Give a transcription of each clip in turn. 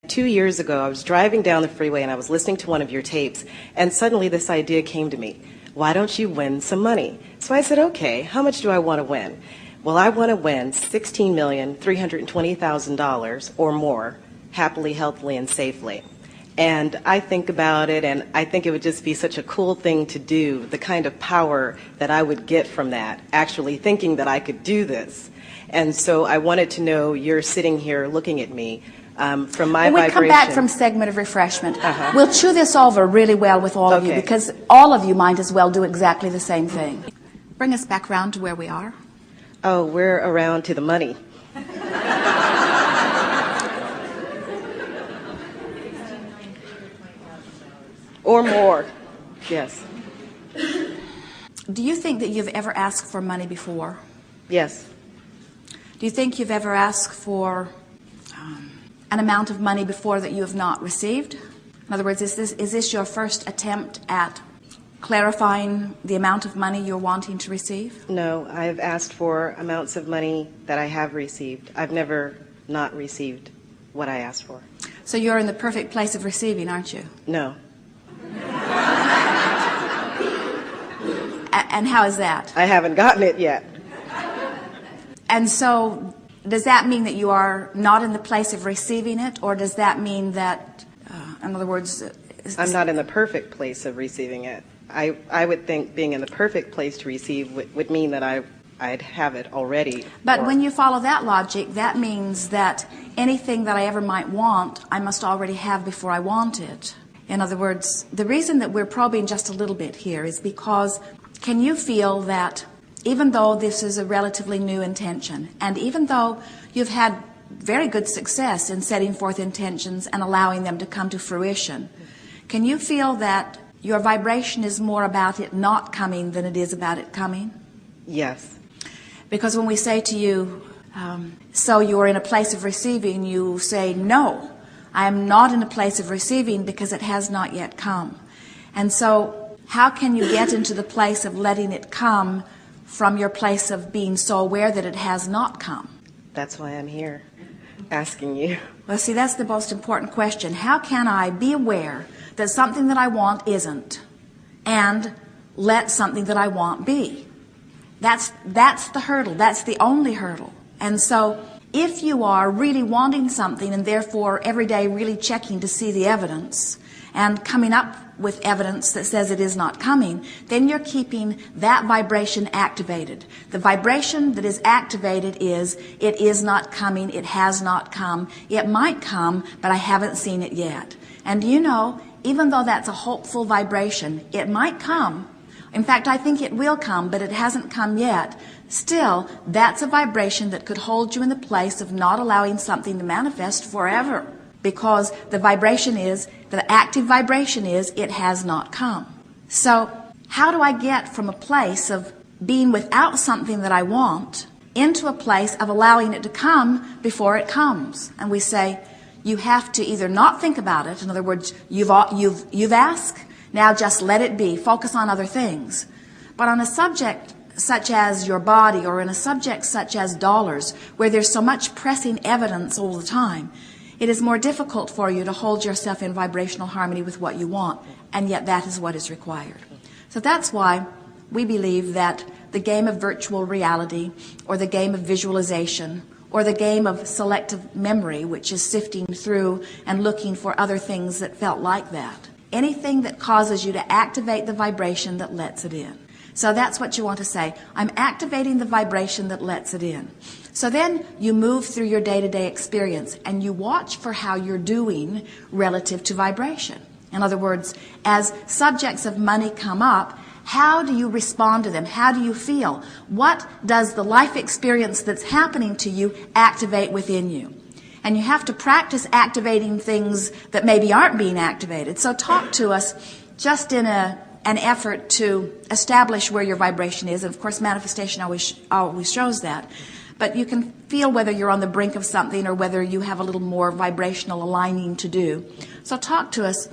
2 years ago, I was driving down the freeway and I was listening to one of your tapes, and suddenly this idea came to me. Why don't you win some money? So I said, okay, how much do I want to win? Well, I want to win $16,320,000 or more, happily, healthily, and safely. And I think about it, and I think it would just be such a cool thing to do, the kind of power that I would get from that, actually thinking that I could do this. And so I wanted to know, you're sitting here looking at me, from my when we vibration. come back from segment of refreshment, we'll chew this over really well with all of you, Okay. because all of you might as well do exactly the same thing. Bring us back around to where we are. Oh, we're around to the money. Or more, yes. Do you think that you've ever asked for money before? Yes. Do you think you've ever asked for an amount of money before that you have not received? In other words, is this your first attempt at clarifying the amount of money you're wanting to receive? No, I've asked for amounts of money that I have received. I've never not received what I asked for. So you're in the perfect place of receiving, aren't you? No. And how is that? I haven't gotten it yet. And so does that mean that you are not in the place of receiving it, or does that mean that, in other words... I'm not in the perfect place of receiving it. I would think being in the perfect place to receive would mean that I'd have it already. But when you follow that logic, that means that anything that I ever might want, I must already have before I want it. In other words, the reason that we're probing just a little bit here is because, can you feel that even though this is a relatively new intention, and even though you've had very good success in setting forth intentions and allowing them to come to fruition, can you feel that your vibration is more about it not coming than it is about it coming? Yes. Because when we say to you, so you're in a place of receiving, you say, no, I am not in a place of receiving because it has not yet come. And so how can you get into the place of letting it come from your place of being so aware that it has not come? That's why I'm here, asking you. Well, see, that's the most important question. How can I be aware that something that I want isn't, and let something that I want be? That's the hurdle. That's the only hurdle. And so if you are really wanting something and therefore every day really checking to see the evidence and coming up with evidence that says it is not coming, then you're keeping that vibration activated. The vibration that is activated is, it is not coming, it has not come, it might come, but I haven't seen it yet. And you know, even though that's a hopeful vibration, it might come. In fact, I think it will come, but it hasn't come yet. Still, that's a vibration that could hold you in the place of not allowing something to manifest forever. Because the vibration is, the active vibration is, it has not come. So, how do I get from a place of being without something that I want into a place of allowing it to come before it comes? And we say, you have to either not think about it, in other words, you've asked, now just let it be, focus on other things. But on a subject such as your body, or in a subject such as dollars, where there's so much pressing evidence all the time, it is more difficult for you to hold yourself in vibrational harmony with what you want, and yet that is what is required. So that's why we believe that the game of virtual reality, or the game of visualization, or the game of selective memory, which is sifting through and looking for other things that felt like that, anything that causes you to activate the vibration that lets it in. So that's what you want to say. I'm activating the vibration that lets it in. So then you move through your day-to-day experience and you watch for how you're doing relative to vibration. In other words, as subjects of money come up, how do you respond to them? How do you feel? What does the life experience that's happening to you activate within you? And you have to practice activating things that maybe aren't being activated. So talk to us just in an effort to establish where your vibration is. And of course, manifestation always shows that. But you can feel whether you're on the brink of something or whether you have a little more vibrational aligning to do. So talk to us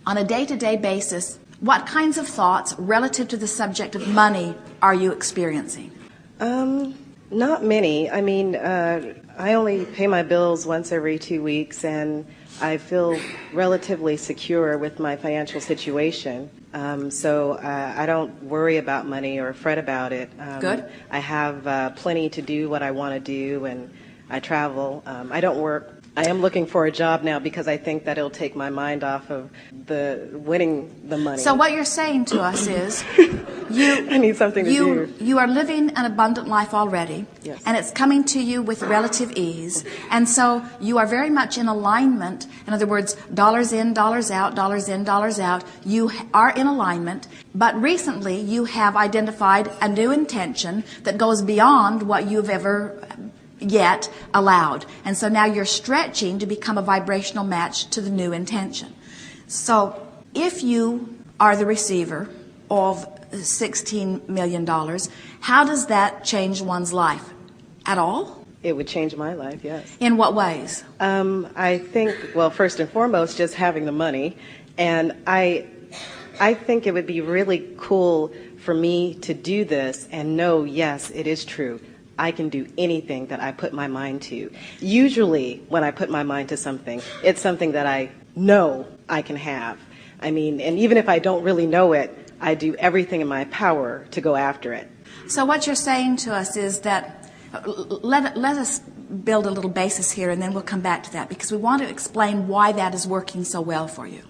on a day-to-day basis. What kinds of thoughts relative to the subject of money are you experiencing? Not many. I mean, I only pay my bills once every 2 weeks, and I feel relatively secure with my financial situation. So I don't worry about money or fret about it. Good. I have plenty to do what I want to do, and I travel. I don't work. I am looking for a job now because I think that it'll take my mind off of the winning the money. So what you're saying to us is I need something to do. You are living an abundant life already, Yes. and it's coming to you with relative ease. And so you are very much in alignment. In other words, dollars in, dollars out, dollars in, dollars out. You are in alignment. But recently you have identified a new intention that goes beyond what you've ever yet allowed. And so now you're stretching to become a vibrational match to the new intention. So if you are the receiver of $16 million, how does that change one's life? At all? It would change my life, yes. In what ways? I think, well, first and foremost, just having the money. And I think it would be really cool for me to do this and know, yes, it is true. I can do anything that I put my mind to. Usually, when I put my mind to something, it's something that I know I can have. I mean, and even if I don't really know it, I do everything in my power to go after it. So what you're saying to us is that, let us build a little basis here, and then we'll come back to that, because we want to explain why that is working so well for you.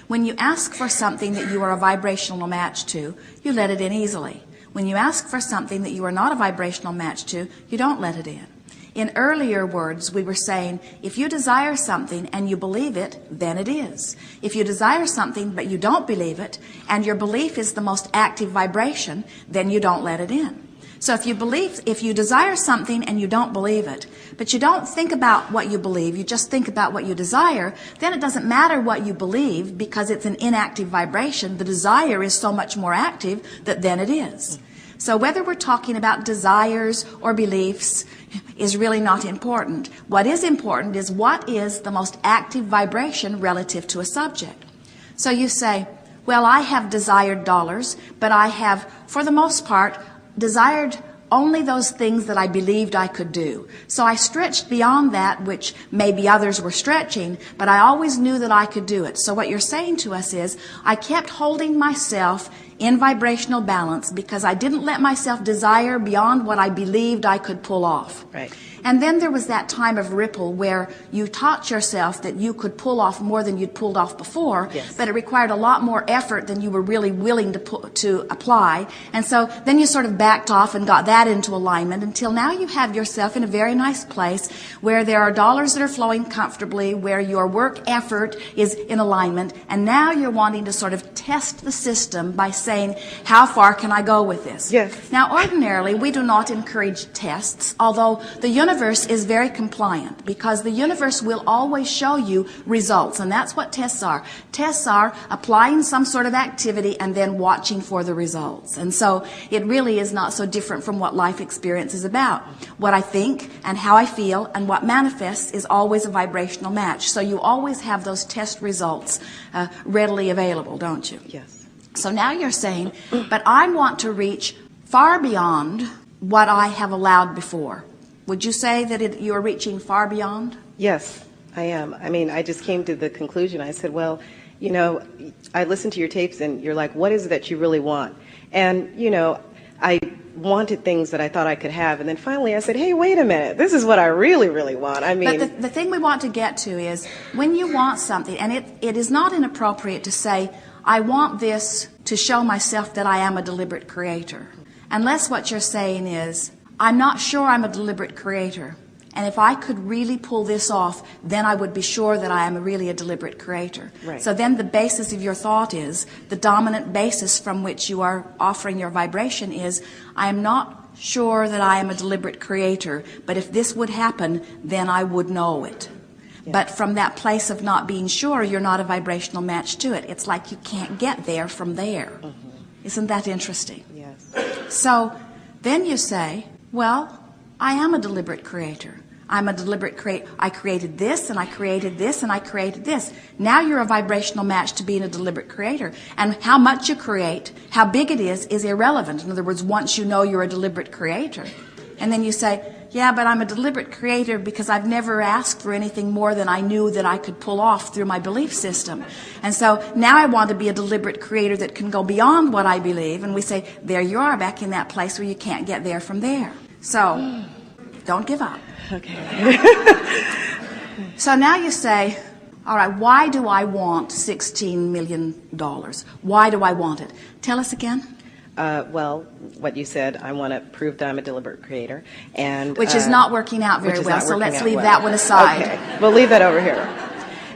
When you ask for something that you are a vibrational match to, you let it in easily. When you ask for something that you are not a vibrational match to, you don't let it in. In earlier words, we were saying, if you desire something and you believe it, then it is. If you desire something but you don't believe it, and your belief is the most active vibration, then you don't let it in. So if you desire something and you don't believe it, but you don't think about what you believe, you just think about what you desire, then it doesn't matter what you believe because it's an inactive vibration. The desire is so much more active that then it is. So whether we're talking about desires or beliefs is really not important. What is important is what is the most active vibration relative to a subject. So you say, well, I have desired dollars, but I have, for the most part, desired only those things that I believed I could do. So I stretched beyond that, which maybe others were stretching, but I always knew that I could do it. So what you're saying to us is, I kept holding myself in vibrational balance because I didn't let myself desire beyond what I believed I could pull off. Right. And then there was that time of ripple where you taught yourself that you could pull off more than you'd pulled off before, yes, but it required a lot more effort than you were really willing to apply. And so then you sort of backed off and got that into alignment until now you have yourself in a very nice place where there are dollars that are flowing comfortably, where your work effort is in alignment, and now you're wanting to sort of test the system by saying, how far can I go with this? Yes. Now, ordinarily, we do not encourage tests, although the universe is very compliant because the universe will always show you results, and that's what tests are. Tests are applying some sort of activity and then watching for the results. And so it really is not so different from what life experience is about. What I think and how I feel and what manifests is always a vibrational match. So you always have those test results readily available, don't you? Yes. So now you're saying, but I want to reach far beyond what I have allowed before. Would you say that you're reaching far beyond? Yes, I am. I mean, I just came to the conclusion. I said, well, you know, I listened to your tapes and you're like, what is it that you really want? And, you know, I wanted things that I thought I could have. And then finally I said, hey, wait a minute. This is what I really, really want. I mean, but the thing we want to get to is when you want something, and it is not inappropriate to say, I want this to show myself that I am a deliberate creator. Unless what you're saying is, I'm not sure I'm a deliberate creator. And if I could really pull this off, then I would be sure that I am really a deliberate creator. Right. So then the basis of your thought is, the dominant basis from which you are offering your vibration is, I am not sure that I am a deliberate creator, but if this would happen, then I would know it. Yeah. But from that place of not being sure, you're not a vibrational match to it. It's like you can't get there from there. Mm-hmm. Isn't that interesting? Yes. So then you say, well, I am a deliberate creator. I'm a deliberate creator. I created this, and I created this, and I created this. Now you're a vibrational match to being a deliberate creator. And how much you create, how big it is irrelevant. In other words, once you know you're a deliberate creator, And then you say, yeah, but I'm a deliberate creator because I've never asked for anything more than I knew that I could pull off through my belief system. And so now I want to be a deliberate creator that can go beyond what I believe. And we say, there you are, back in that place where you can't get there from there. So don't give up. Okay. So now you say, all right, why do I want $16 million? Why do I want it? Tell us again. Well, what you said, I want to prove that I'm a deliberate creator. And which is not working out very well, so let's leave that one aside. Okay, we'll leave that over here.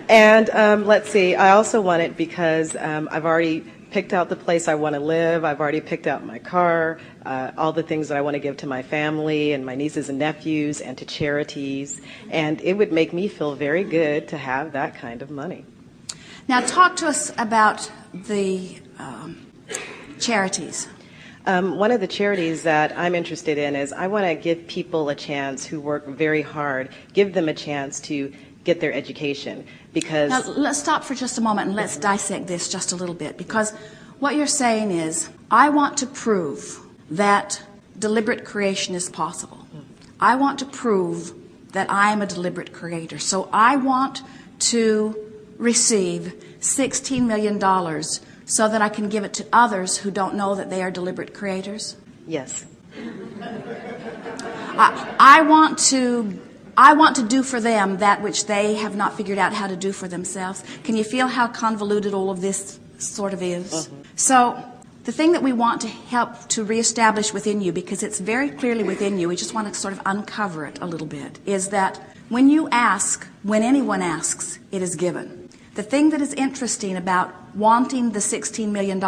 And let's see, I also want it because I've already picked out the place I want to live. I've already picked out my car, all the things that I want to give to my family and my nieces and nephews and to charities. And it would make me feel very good to have that kind of money. Now talk to us about the charities. One of the charities that I'm interested in is I want to give people a chance who work very hard, give them a chance to get their education. Because now, let's stop for just a moment and let's dissect this just a little bit, because what you're saying is, I want to prove that deliberate creation is possible. I want to prove that I am a deliberate creator. So I want to receive $16 million so that I can give it to others who don't know that they are deliberate creators? Yes. I want to do for them that which they have not figured out how to do for themselves. Can you feel how convoluted all of this sort of is? So the thing that we want to help to reestablish within you, because it's very clearly within you, we just want to sort of uncover it a little bit, is that when you ask, when anyone asks, it is given. The thing that is interesting about wanting the $16 million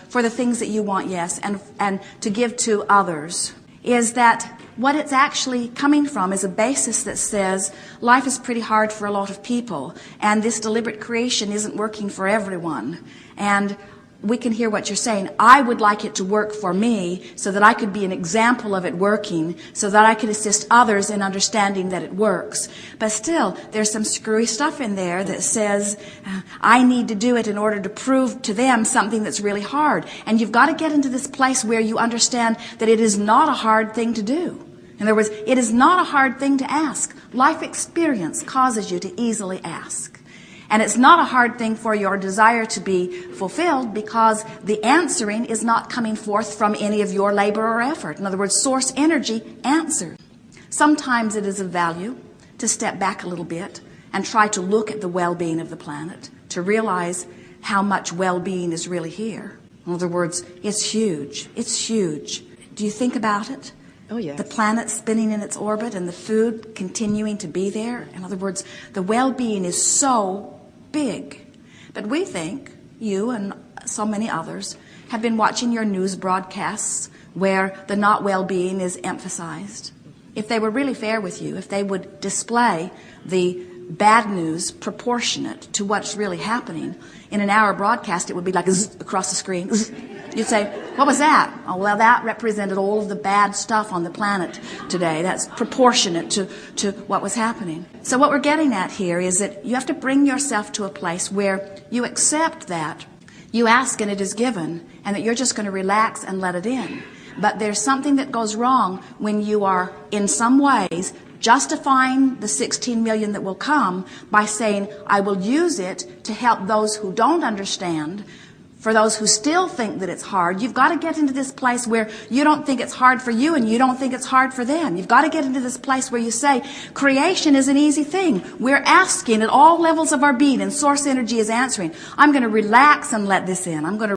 for the things that you want, yes, and to give to others, is that what it's actually coming from is a basis that says life is pretty hard for a lot of people, and this deliberate creation isn't working for everyone. And we can hear what you're saying. I would like it to work for me so that I could be an example of it working, so that I could assist others in understanding that it works. But still, there's some screwy stuff in there that says, I need to do it in order to prove to them something that's really hard. And you've got to get into this place where you understand that it is not a hard thing to do. In other words, it is not a hard thing to ask. Life experience causes you to easily ask. And it's not a hard thing for your desire to be fulfilled, because the answering is not coming forth from any of your labor or effort. In other words, source energy answered. Sometimes it is of value to step back a little bit and try to look at the well-being of the planet, to realize how much well-being is really here. In other words, it's huge. It's huge. Do you think about it? Oh, yes. The planet spinning in its orbit and the food continuing to be there. In other words, the well-being is so big. But we think, you and so many others, have been watching your news broadcasts where the not well-being is emphasized. If they were really fair with you, if they would display the bad news proportionate to what's really happening, in an hour broadcast it would be like zzz, across the screen. Zzz. You'd say, what was that? Oh, well, that represented all of the bad stuff on the planet today. That's proportionate to what was happening. So what we're getting at here is that you have to bring yourself to a place where you accept that you ask and it is given, and that you're just going to relax and let it in. But there's something that goes wrong when you are, in some ways, justifying the $16 million that will come by saying, I will use it to help those who don't understand. For those who still think that it's hard, you've got to get into this place where you don't think it's hard for you and you don't think it's hard for them. You've got to get into this place where you say, creation is an easy thing. We're asking at all levels of our being, and source energy is answering. I'm going to relax and let this in. I'm going to